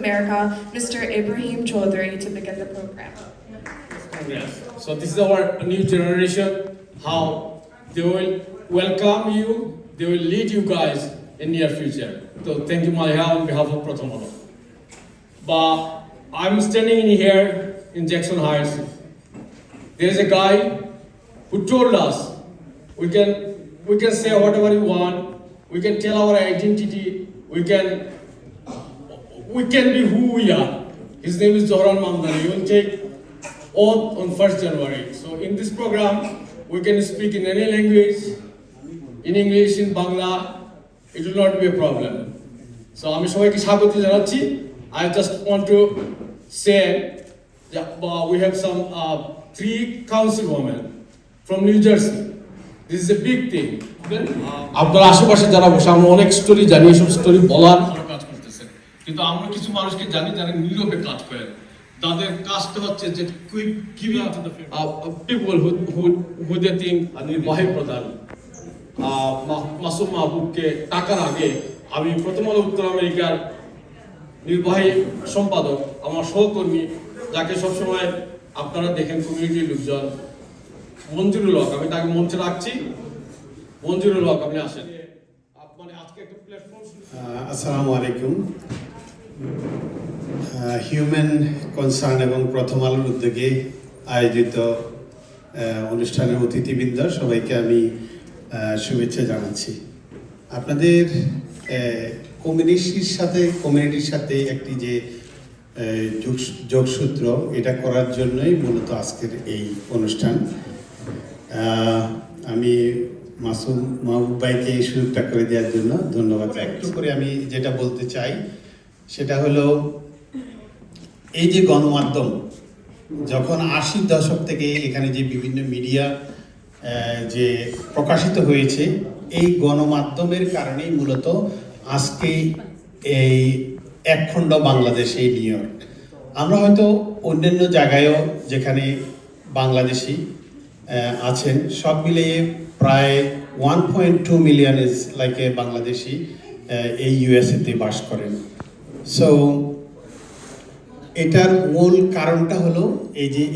America, Mr. Ibrahim Chaudhry, to begin the program. Yes. So this is our new generation, how they will welcome you, they will lead you guys in near future. So thank you, Maliha, on behalf of Pratham Alo. But I'm standing in here in Jackson Heights. There is a guy who told us we can say whatever we want, we can tell our identity, we can be who we are. His name is Zohran Mamdani. He will take oath on 1st January. So in this program, we can speak in any language, in English, in Bangla. It will not be a problem. So আমি সবাইকে স্বাগত জানাচ্ছি. I just want to say that we have some 3 councilwomen from New Jersey. This is a big thing. আপনার আশেপাশে যারা বসে আমরা অনেক স্টোরি জানি, এসব স্টোরি বলার কাজ করতেছে, কিন্তু আমরা কিছু মানুষকে জানি যারা নীরবে কাজ করে। তাদের কাজটা হচ্ছে যে giving to the people who they think নির্বাহী প্রধান মাসুম মাহবুবকে টাকার আগে আমি প্রথম আলো উত্তর আমেরিকার নির্বাহী সম্পাদক আমার সহকর্মী যাকে সবসময় আপনারা দেখেন কমিউনিটির লোকজন মঞ্জুরুল হক, আমি তাকে মঞ্চে রাখছি। মঞ্জুরুল হক, আপনি আসেন। মানে আজকে একটা প্ল্যাটফর্ম। আসসালামু আলাইকুম। হিউম্যান কনসার্ন এবং প্রথম আলোর উদ্যোগে আয়োজিত অনুষ্ঠানের অতিথিবৃন্দ সবাইকে আমি শুভেচ্ছা জানাচ্ছি। আপনাদের কমিউনিটির সাথে একটি যে যোগসূত্র এটা করার জন্যই মূলত আজকের এই অনুষ্ঠান। আমি মাসুম মাহবুব ভাইকে এই সুযোগটা করে দেওয়ার জন্য ধন্যবাদ। একটু করে আমি যেটা বলতে চাই সেটা হলো এই যে গণমাধ্যম যখন 80 দশক থেকে এখানে যে বিভিন্ন মিডিয়া যে প্রকাশিত হয়েছে, এই গণমাধ্যমের কারণেই মূলত আজকে এই একখণ্ড বাংলাদেশ, এই নিউ ইয়র্ক। আমরা হয়তো অন্যান্য জায়গায়ও যেখানে বাংলাদেশি আছেন সব মিলিয়ে প্রায় 1.2 million is like a Bangladeshi এই ইউএসএতে বাস করেন। সো এটার মূল কারণটা হলো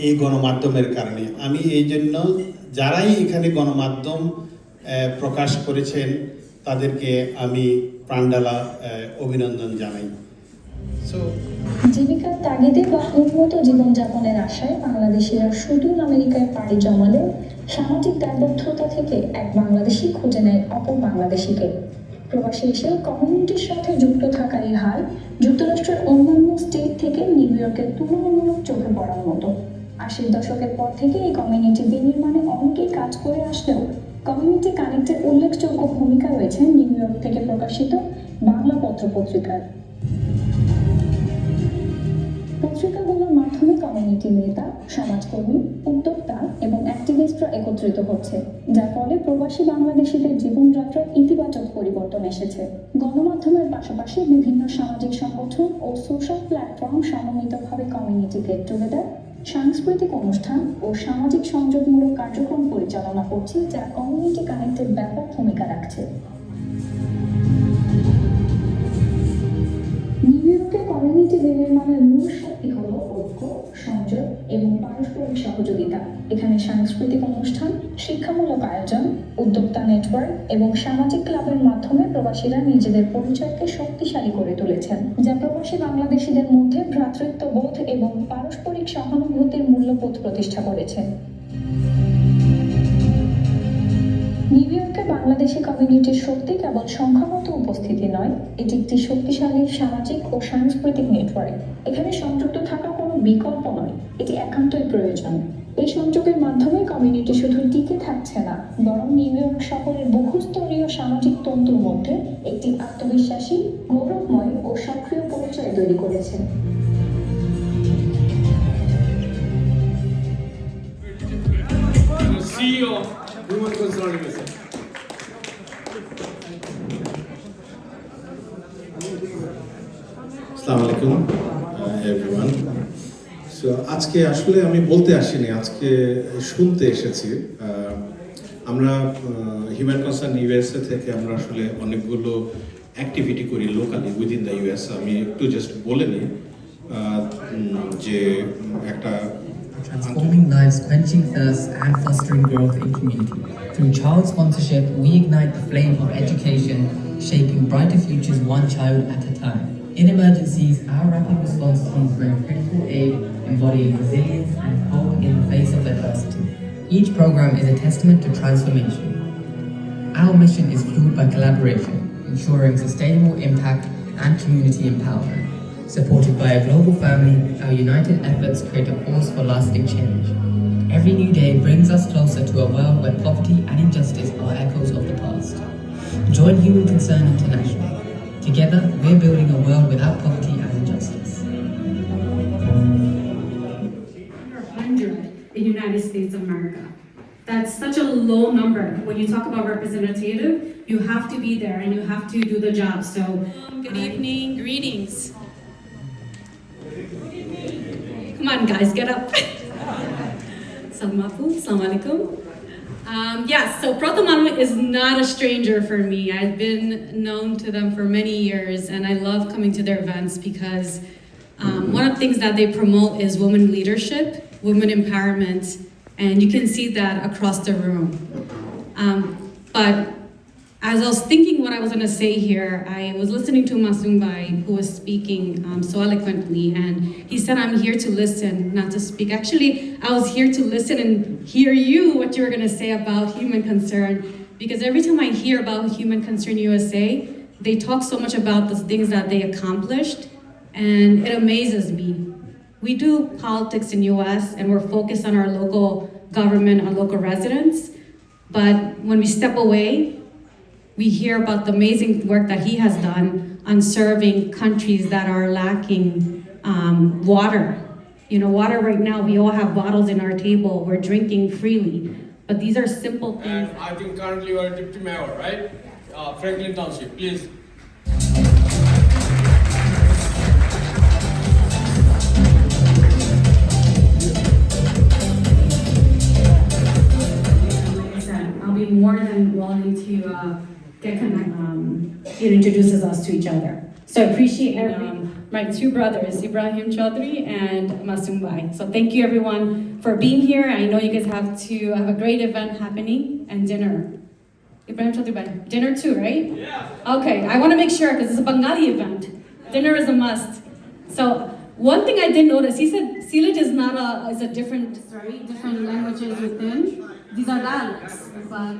এই গণমাধ্যমের কারণে। আমি এই জন্য যারাই এখানে গণমাধ্যম প্রকাশ করেছেন তাদেরকে আমি প্রাণঢালা অভিনন্দন জানাই। জীবিকার তাগিদে বা উন্নত জীবনযাপনের আশায় বাংলাদেশিরা সুদূর আমেরিকায় পাড়ি জমালেও সামাজিক দায়বদ্ধতা থেকে এক বাংলাদেশি খুঁজে নেয় অপর বাংলাদেশিকে। প্রবাসী এসেও কমিউনিটির সাথে যুক্ত থাকার এই হার যুক্তরাষ্ট্রের অন্যান্য স্টেট থেকে নিউ ইয়র্কের তুলনামূলক চোখে পড়ার মতো। 80 দশকের পর থেকে এই কমিউনিটি বিনির্মাণে অনেকেই কাজ করে আসলেও কমিউনিটি কানেক্টের উল্লেখযোগ্য ভূমিকা রয়েছে নিউ ইয়র্ক থেকে প্রকাশিত বাংলা পত্রপত্রিকার। পত্রিকাগুলোর মাধ্যমে কমিউনিটির নেতা, সমাজকর্মী, উদ্যোক্তা এবং অ্যাক্টিভিস্টরা একত্রিত হচ্ছে, যার ফলে প্রবাসী বাংলাদেশিদের জীবনযাত্রার ইতিবাচক পরিবর্তন এসেছে। গণমাধ্যমের পাশাপাশি বিভিন্ন সামাজিক সংগঠন ও সোশ্যাল প্ল্যাটফর্ম সমন্বিতভাবে কমিউনিটি গেট টুগেদার, সাংস্কৃতিক অনুষ্ঠান ও সামাজিক সংযোগমূলক কার্যক্রম পরিচালনা করছে, যা কমিউনিটি কানেক্টের ব্যাপক ভূমিকা রাখছে। কমিউনিটি বিনির্মাণের মূল শক্তি হল ঐক্য, সংযোগ এবং পারস্পরিক সহযোগিতা। এখানে সাংস্কৃতিক অনুষ্ঠান, শিক্ষামূলক আয়োজন, উদ্যোক্তা নেটওয়ার্ক এবং সামাজিক ক্লাবের মাধ্যমে প্রবাসীরা নিজেদের পরিচয়কে শক্তিশালী করে তুলেছেন, যা প্রবাসী বাংলাদেশিদের মধ্যে ভ্রাতৃত্ববোধ এবং পারস্পরিক সহানুভূতির মূল্যবোধ প্রতিষ্ঠা করেছে। নিউ ইয়র্কে বাংলাদেশি কমিউনিটির শক্তি কেবল সংখ্যাগত উপস্থিতি নয়, এটি একটি শক্তিশালী সামাজিক ও সাংস্কৃতিক নেটওয়ার্ক। এখানে সংযুক্ত থাকা কোনো বিকল্প নয়, এটি একান্তই প্রয়োজন। এই সংযোগের মাধ্যমে কমিউনিটি শুধু টিকে থাকছে না, বরং নিউ ইয়র্ক শহরের বহুস্তরীয় সামাজিক তন্তুর মধ্যে একটি আত্মবিশ্বাসী, গৌরবময় ও সক্রিয় পরিচয় তৈরি করেছে। Human Concern USA. আসসালামু আলাইকুম এভরিওয়ান। সো আজকে আসলে আমি বলতে আসিনি, আজকে শুনতে এসেছি। আমরা হিউম্যান কনসার্ন ইউএসএ থেকে আমরা আসলে অনেকগুলো অ্যাক্টিভিটি করি লোকালি উইদিন দ্য ইউএস। আমি একটু জাস্ট বলে নিই। যে একটা Transforming lives, quenching thirst, and fostering growth in community. Through child sponsorship, we ignite the flame of education, shaping brighter futures one child at a time. In emergencies, our rapid response teams bring critical aid, embodying resilience and hope in the face of adversity. Each program is a testament to transformation. Our mission is fueled by collaboration, ensuring sustainable impact and community empowerment. Supported by a global family, our united efforts create a force for lasting change. Every new day brings us closer to a world where poverty and injustice are echoes of the past. Join Human Concern International. Together, we're building a world without poverty and injustice. Under 100 in the United States of America. That's such a low number. When you talk about representative, you have to be there and you have to do the job. So, good evening, greetings. Come on, guys, get up. Salamapu, Assalamu alaikum. Yes, so Proto Manu is not a stranger for me. I've been known to them for many years, and I love coming to their events because one of the things that they promote is women leadership, women empowerment, and you can see that across the room. But as I was thinking what I was going to say here, I was listening to Masumbai, who was speaking so eloquently, and he said, I'm here to listen, not to speak. Actually, I was here to listen and hear you, what you were going to say about Human Concern, because every time I hear about Human Concern USA, they talk so much about the things that they accomplished, and it amazes me. We do politics in US, and we're focused on our local government, our local residents, but when we step away, we hear about the amazing work that he has done on serving countries that are lacking water. You know, water right now, we all have bottles in our table, we're drinking freely. But these are simple things. And I think currently you are Deputy Mayor, right? Franklin Township, please. I'll be more than willing to get it introduces us to each other. So I appreciate My two brothers, Ibrahim Chaudhry and Masumbai. So thank you everyone for being here. I know you guys have a great event happening and dinner. Ibrahim Chaudhry, dinner too, right? Yeah. Okay, I want to make sure because it's a Bengali event. Dinner is a must. So one thing I did notice, he said Sylhet is not is a different languages within. These are dialects. But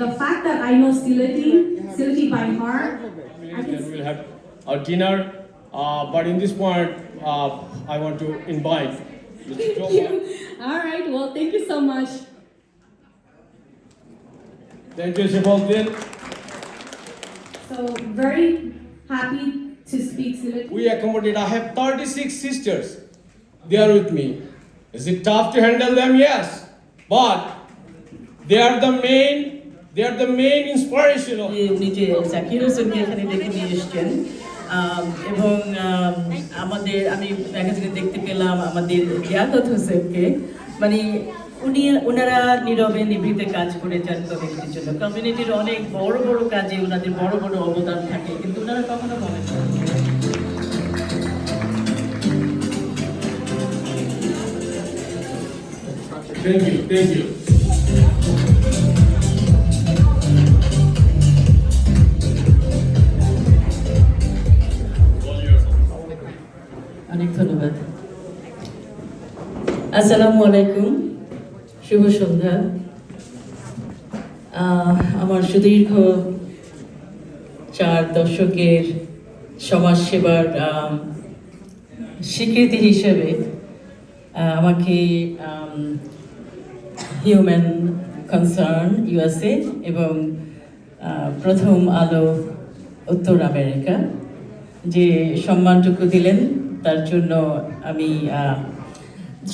the fact that I know Sylheti by heart, We'll have our dinner, but in this point, I want to invite Mr. Joe. All right, well, thank you so much. Thank you, Shifuddin. so very happy to speak Sylheti. We accommodate. I have 36 sisters. They are with me. Is it tough to handle them? Yes, but they are the main inspiration of. নিজে জাকির হোসেনকে এখানে ডেকে নিয়ে এসছেন এবং আমি ম্যাগাজিনে দেখতে পেলাম আমাদের লিয়াকত হোসেনকে, মানে ওনারা নীরবে নিভৃতে কাজ করে যান কমিউনিটির জন্য। কমিউনিটির অনেক বড় বড় কাজে ওনাদের বড় বড় অবদান থাকে, কিন্তু ওনারা কখনো বলেন না। Thank you. অনেক ধন্যবাদ। আসসালামু আলাইকুম, শুভ সন্ধ্যা। আমার সুদীর্ঘ 4 দশকের সমাজসেবার স্বীকৃতি হিসেবে আমাকে হিউম্যান কনসার্ন ইউএসএ এবং প্রথম আলো উত্তর আমেরিকা যে সম্মানটুকু দিলেন, তার জন্য আমি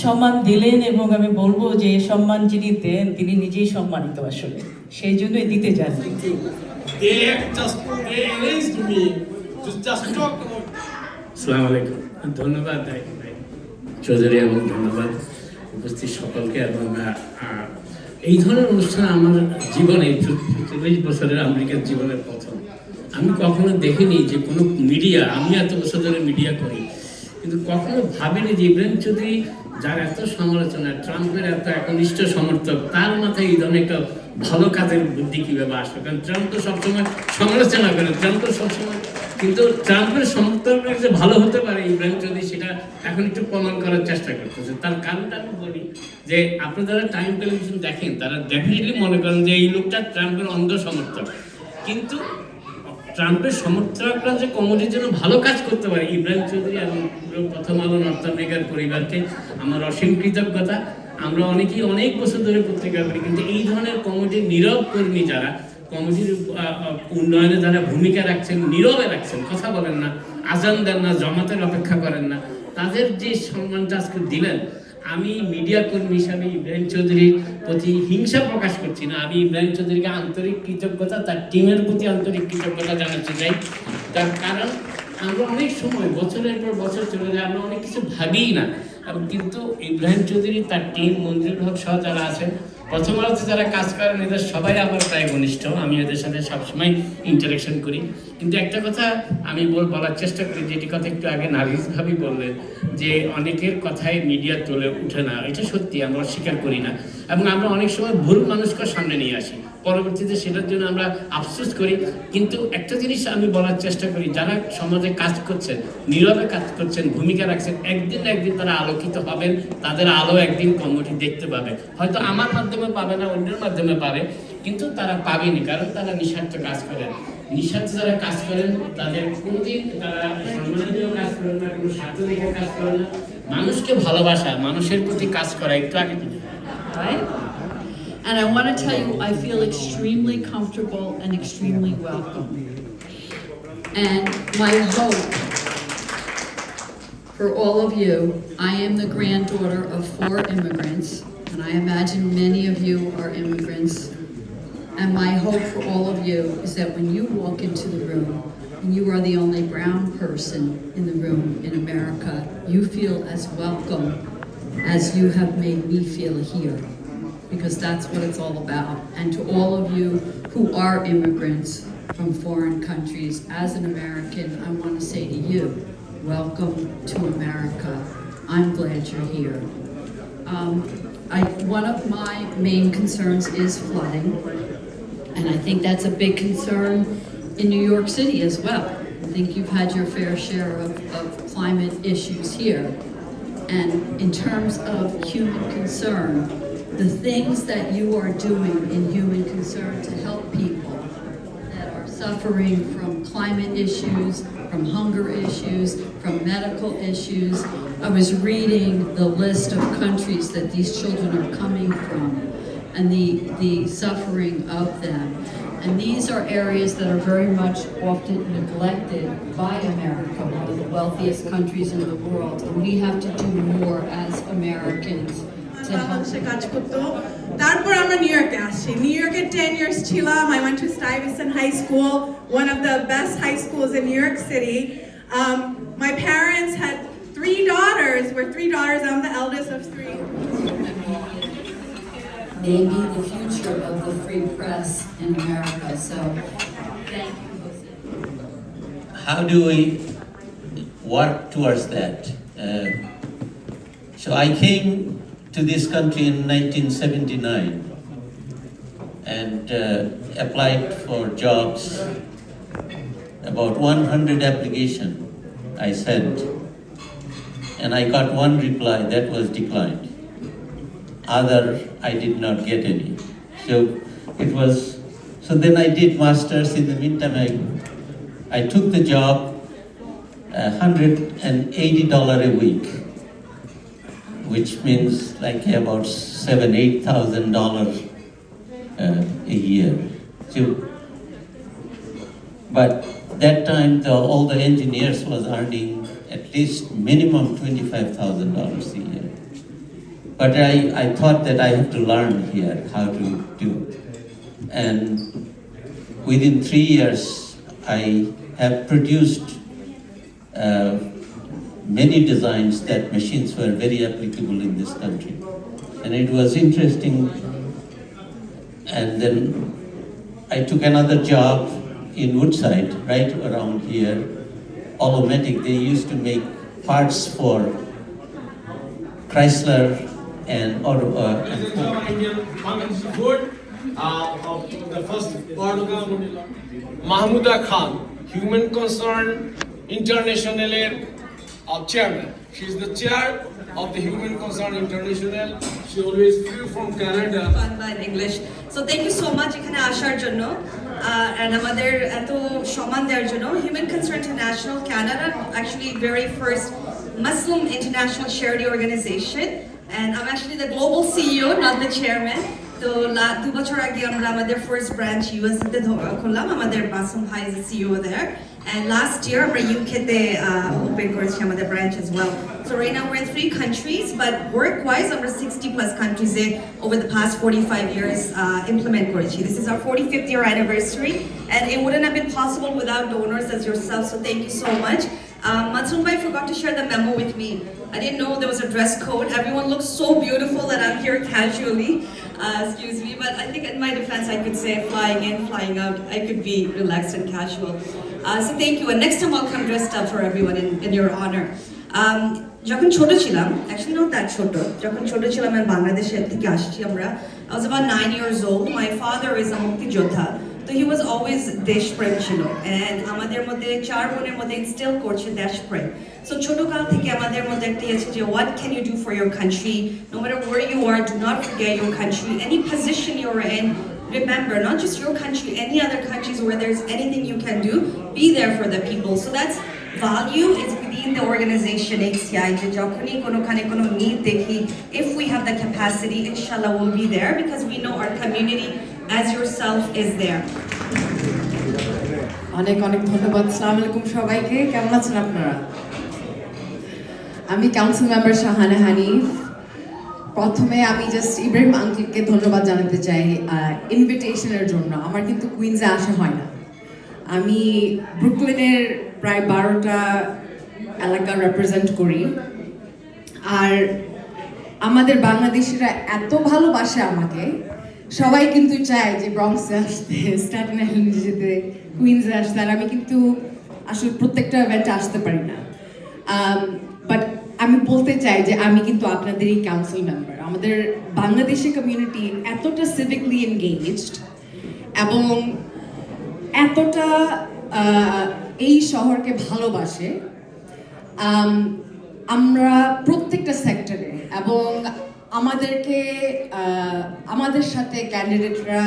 সম্মান দিলেন এবং আমি বলবো যে সম্মান যিনি দেন তিনি নিজেই সম্মানিত, আসলে সেই জন্যই দিতে চান। আসসালামু আলাইকুম, ধন্যবাদ চৌধুরী এবং ধন্যবাদ উপস্থিত সকলকে। এবং এই ধরনের অনুষ্ঠান আমার জীবনে 40 বছরের আমেরিকার জীবনের প্রথম। আমি কখনো দেখিনি যে কোনো মিডিয়া, আমি এত বছর ধরে মিডিয়া করি, কিন্তু কখনো ভাবিনি যে ইব্রাহিম চৌধুরী যার এত সমালোচনা, ট্রাম্পের এত একনিষ্ঠ সমর্থক, তার মাথায় এই ধরনের একটা ভালো কাজের বুদ্ধি কীভাবে আসবে। কারণ ট্রাম্প তো সবসময় সমালোচনা করে, ট্রাম্প তো সবসময়, কিন্তু ট্রাম্পের সমর্থকরা যে ভালো হতে পারে ইব্রাহিম চৌধুরী সেটা এখন একটু প্রমাণ করার চেষ্টা করতেছে। তার কারণটা আমি বলি যে আপনি যারা টাইম টেলিভিশন দেখেন তারা ডেফিনেটলি মনে করেন যে এই লোকটা ট্রাম্পের অন্ধ সমর্থক, কিন্তু ট্রাম্পের সমর্থকরা যে কমিটির জন্য ভালো কাজ করতে পারে, ইব্রাহিম চৌধুরী এবং প্রথম আলো নর্থ আমেরিকার পরিবারকে আমার অসীম কৃতজ্ঞতা। আমরা অনেকেই অনেক বছর ধরে পত্রিকা করি, কিন্তু এই ধরনের কমিটির নীরব কর্মী যারা কমিটির উন্নয়নে যারা ভূমিকা রাখছেন, নীরবে রাখছেন, কথা বলেন না, আজান দেন না, জমাতের অপেক্ষা করেন না, তাদের যে সম্মানটা আজকে দিলেন, আমি মিডিয়া কর্মী হিসাবে ইব্রাহিম চৌধুরীর প্রতি হিংসা প্রকাশ করছি না, আমি ইব্রাহিম চৌধুরীকে আন্তরিক কৃতজ্ঞতা, তার টিমের প্রতি আন্তরিক কৃতজ্ঞতা জানাতে চাই। তার কারণ আমরা অনেক সময় বছরের পর বছর চলে যায়, আমরা অনেক কিছু ভাবিই না, কিন্তু ইব্রাহিম চৌধুরী, তার টিম, মঞ্জুর হক সহ যারা আছেন, প্রথম আলোতে যারা কাজ করেন, এদের সবাই আমার প্রায় ঘনিষ্ঠ, আমি এদের সাথে সবসময় ইন্টারাকশন করি। কিন্তু একটা কথা আমি বলার চেষ্টা করি, যেটি কথা একটু আগে নার্গিস ভাবি বললেন যে অনেকের কথাই মিডিয়া তোলে উঠে না, এটা সত্যি, আমরা অস্বীকার করি না, এবং আমরা অনেক সময় ভুল মানুষকে সামনে নিয়ে আসি, পরবর্তীতে সেটার জন্য আমরা আফসোস করি। কিন্তু একটা জিনিস আমি বলার চেষ্টা করি, যারা সমাজে কাজ করছেন, নীরবে কাজ করছেন, ভূমিকা রাখছেন, একদিন না একদিন তারা আলোকিত হবেন, তাদের আলো একদিন কমিটি দেখতে পাবে, হয়তো আমার মাধ্যমে পাবে না, অন্যের মাধ্যমে পাবে, কিন্তু তারা পাবেনি, কারণ তারা নিঃস্বার্থ কাজ করেন। নিঃস্বার্থ যারা কাজ করেন তাদের কোনোদিন তারা সম্মানীয় কাজ করেন না, কোনো স্বার্থ দেখে কাজ করেন না, মানুষকে ভালোবাসা, মানুষের প্রতি কাজ করা, একটু আগে right? And I want to tell you, I feel extremely comfortable and extremely welcome. And my hope for all of you, I am the granddaughter of 4 immigrants, and I imagine many of you are immigrants. And my hope for all of you is that when you walk into the room, and you are the only brown person in the room in America, you feel as welcome as you have made me feel here. Because that's what it's all about. And to all of you who are immigrants from foreign countries, as an American, I want to say to you, welcome to America. I'm glad you're here. One of my main concerns is flooding, and I think that's a big concern in New York City as well. I think you've had your fair share of climate issues here. And in terms of human concern, the things that you are doing in human concern to help people that are suffering from climate issues, from hunger issues, from medical issues. I was reading the list of countries that these children are coming from and the suffering of them. And these are areas that are very much often neglected by America, one of the wealthiest countries in the world. And we have to do more as Americans. কাজ করতো। তারপর আমরা new ইয়র্কে আসি। New ইয়র্কে 10 years ছিলাম। I went to Stuyvesant High School, one of the best high schools in New York City. My parents had 3 daughters. We're 3 daughters. I'm the eldest of 3. They be the future of the free press in America. So thank you, Jose. How do we work towards that? So I came to this country in 1979 and applied for jobs. About 100 applications I sent, and I got one reply that was declined. Other, I did not get any. So then I did masters. In the meantime, I took the job, $180 a week, which means like about $8,000 a year. But that time, all the engineers was earning at least minimum $25,000 a year. But I thought that I have to learn here how to do it. And within 3 years, I have produced many designs that machines were very applicable in this country. And it was interesting. And then I took another job in Woodside, right around here, Olomatic. They used to make parts for Chrysler and Auto. Indian Bangladeshi food. Of the first part of Mahmouda Khan, Human Concern International chairman. She is the chair of the Human Concern International. She always flew from Canada. in English. So thank you so much এখানে আসার জন্য and আমাদের এত সম্মান দেওয়ার জন্য Human Concern International Canada, actually very first Muslim international charity organization, and I'm actually the global CEO, not the chairman. তো 2 বছর আগে আমরা আমাদের ফার্স্ট ব্রাঞ্চ ইউএসএ তে খুললাম, আমাদের মাসুম ভাই is CEO there, and last year আমরা ইউকে তে ওপেন করেছি আমাদের branch as well. So right now we're in 3 countries, but work wise আমরা 60 plus countries over the past 45 years implement করেছি. This is our 45th year anniversary, and it wouldn't have been possible without donors as yourself, so thank you so much. Matsum Bhai forgot to share the memo with me. I didn't know there was a dress code. Everyone looks so beautiful that I'm here casually. Excuse me, but I think in my defense I could say flying in, flying out, I could be relaxed and casual. So thank you, and next time I'll come dressed up for everyone in your honor. যখন ছোট ছিলাম, actually not that ছোট, যখন ছোট ছিলাম আমি বাংলাদেশের থেকে আসছি আমরা, I was about 9 years old. My father is a মুক্তিযোদ্ধা. So he was always দেশপ্রেম ছিল, and আমাদের মধ্যে 4 বোনের মধ্যে instill করছে দেশপ্রেম. So ছোট কাল থেকে আমাদের মধ্যে একটা আছে যে what can you do for your country? No matter where you are, do not forget your country. Any position you're in, remember, not just your country, any other countries where there's anything you can do, be there for the people. So that's value is within the organization HCI. যে যখনই কোনোখানে কোনো need দেখি, if we have the capacity, inshallah we'll be there, because we know our community as yourself is there. অনেক অনেক ধন্যবাদ। আসসালামু আলাইকুম সবাইকে, কেমন আছেন আপনারা? আমি কাউন্সিল মেম্বার শাহানা হানিফ। প্রথমে আমি জাস্ট ইব্রাহিম আঙ্কেলকে ধন্যবাদ জানাতে চাই ইনভিটেশনের জন্য। আমার কিন্তু কুইন্সে আসা হয় না। আমি ব্রুকলিনের প্রায় 12টা এলাকা রিপ্রেজেন্ট করি, আর আমাদের বাংলাদেশিরা এত ভালোবাসে আমাকে, সবাই কিন্তু চায় যে ব্রঙ্কসে আসতে, স্ট্যাটেন আইল্যান্ডে যেতে, কুইন্সে আসতে, আর আমি কিন্তু আসলে প্রত্যেকটা ইভেন্টে আসতে পারি না। বাট আমি বলতে চাই যে আমি কিন্তু আপনাদেরই কাউন্সিল মেম্বার। আমাদের বাংলাদেশি কমিউনিটি এতটা সিভিকলি এনগেজড এবং এতটা এই শহরকে ভালোবাসে, আমরা প্রত্যেকটা সেক্টরে, এবং আমাদেরকে আমাদের সাথে ক্যান্ডিডেটরা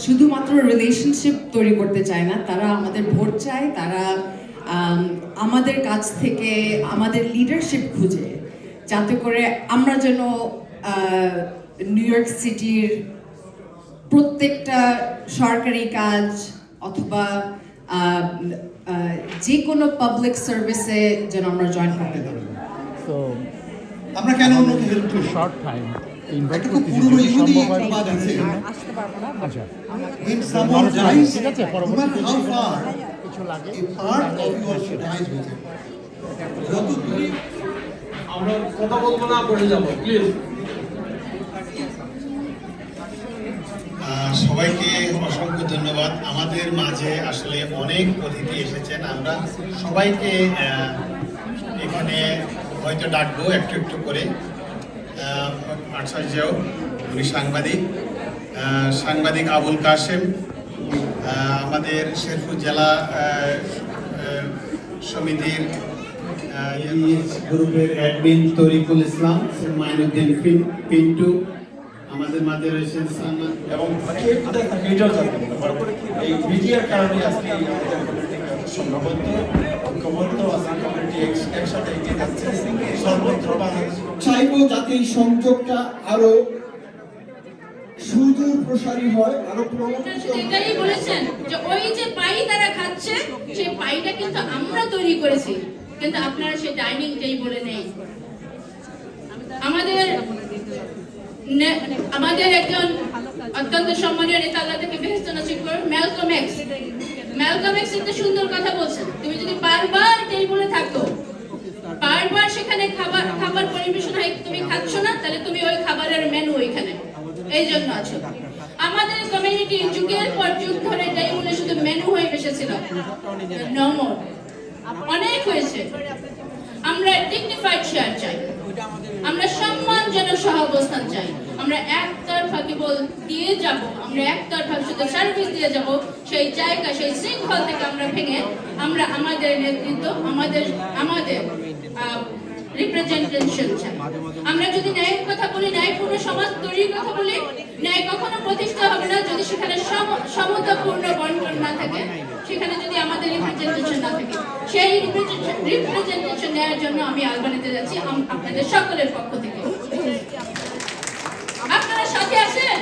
শুধুমাত্র রিলেশনশিপ তৈরি করতে চায় না, তারা আমাদের ভোট চায়, তারা আমাদের কাছ থেকে আমাদের লিডারশিপ খুঁজে, যাতে করে আমরা যেন নিউ ইয়র্ক সিটির প্রত্যেকটা সরকারি কাজ অথবা যে কোনো পাবলিক সার্ভিসে যেন আমরা জয়েন করতে পারি। আমরা কেন অন্যকে হেল্প টু শর্ট টাইম একটা খুব পুরনো ইহুদি প্রবাদ আছে, when someone dies, no matter how far, a part of you also dies with him. যতদূরই আমরা কথা বলবো না, পড়ে যাবো প্লিজ। সবাইকে অসংখ্য ধন্যবাদ। আমাদের মাঝে আসলে অনেক অতিথি এসেছেন, আমরা সবাইকে এখানে হয়তো ডাকবো একটু একটু করে। আচার্য উনি সাংবাদিক আবুল কাশেম, আমাদের শেরপুর জেলা সমিতির গ্রুপের অ্যাডমিন তরিকুল ইসলাম, মাইনুদ্দিন পিন্টু, আমাদের মাঝে রয়েছেন সালমান, এবং এই মিডিয়ার কারণে আজকে একসাথে এগিয়ে যাচ্ছে সর্বত্র বাংলাদেশ। চাইবো যাতে এই সংযোগটা আরো সুদূর প্রসারী হয়, আরো এটাই বলেছেন যে ওই যে পাই তারা খাচ্ছে, সেই পাইটা কিন্তু আমরা তৈরি করেছি, কিন্তু আপনারা সেই ডাইনিং টেবিলে নেই। আমাদের একজন অত্যন্ত সম্মানীয় নেতা, আল্লাহ তাকে বেহেশত নসিব করুন, ম্যালকম এক্স একটা সুন্দর কথা বলছেন, তুমি যদি বারবার টেবিলে থাকো, বারবার সেখানে খাবার পরিবেশন হয়, তুমি খাচ্ছ না, তাহলে তুমি ওই খাবারের মেনু ওইখানে এই জন্য আছো। আমাদের কমিউনিটি যুগের পর যুগ ধরে টেবিলে শুধু মেনু হয়ে বসেছিল, অনেক হয়েছে। আমরা ডিগনিফাইড শেয়ার চাই, আমরা সম্মানজনক সহাবস্থান চাই। আমরা একতরফা কেবল দিয়ে যাব, আমরা একতরফা শুধু সার্ভিস দিয়ে যাব, সেই জায়গা সেই শৃঙ্খল থেকে আমরা ভেঙে আমরা আমাদের নেতৃত্ব, আমাদের রিপ্রেজেন্টেশন চাই। আমরা যদি ন্যায়ের কথা বলি, ন্যায়পূর্ণ সমাজ তৈরির কথা বলি, ন্যায় কখনো প্রতিষ্ঠা হবে না যদি সেখানে সমতাপূর্ণ বন্টন না থাকে, সেখানে যদি আমাদের রিপ্রেজেন্টেশন না থাকে। সেই রিপ্রেজেন্টেশন নেওয়ার জন্য আমি আলবানিতে যাচ্ছি আপনাদের সকলের পক্ষ থেকে। আপনারা সাথে আছেন?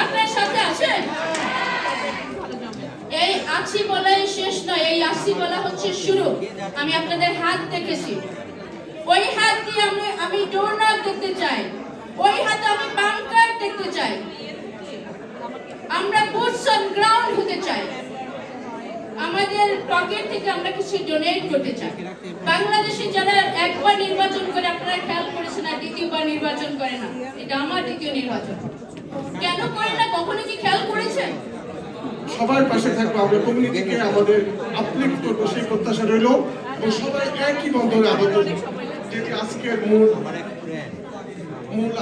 আপনারা সাথে আছেন? এই আছি বলাই শেষ নয়, এই আছি বলা হচ্ছে শুরু। আমি আপনাদের হাত দেখেছি, ওই হাত দিয়ে আমি ডোরনার দেখতে চাই, ওই হাতে আমি বাংকার দেখতে চাই, আমরা বুটস অন গ্রাউন্ড হতে চাই, আমাদের পকেট থেকে আমরা কিছু ডোনেট করতে চাই। বাংলাদেশে যারা একবার নির্বাচন করে, আপনারা খেয়াল করেছেন না, দ্বিতীয়বার নির্বাচন করে না, এটা আমার দ্বিতীয় নির্বাচন। কেন করে না? কখনো কি খেয়াল করেছেন? সবার পাশে থাকবো, আমরা কমিউনিটিকে আমাদের আপলিফট করবো সেই প্রত্যাশা রইল, এবং সবাই একই বন্ধনে আবদ্ধ, যেটি আজকের মূল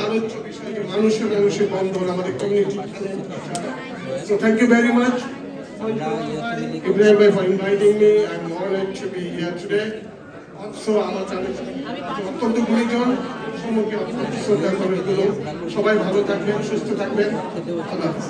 আলোচ্য বিষয়, মানুষের বন্ধন, আমাদের community. So thank you very much, Ibrahim bhai, for inviting me. I'm honored to be here today. Also, আমার অত্যন্ত গুণীজন সম্মুখে শ্রদ্ধা করে, সবাই ভালো থাকবেন, সুস্থ থাকবেন। আল্লাহ হাফেজ।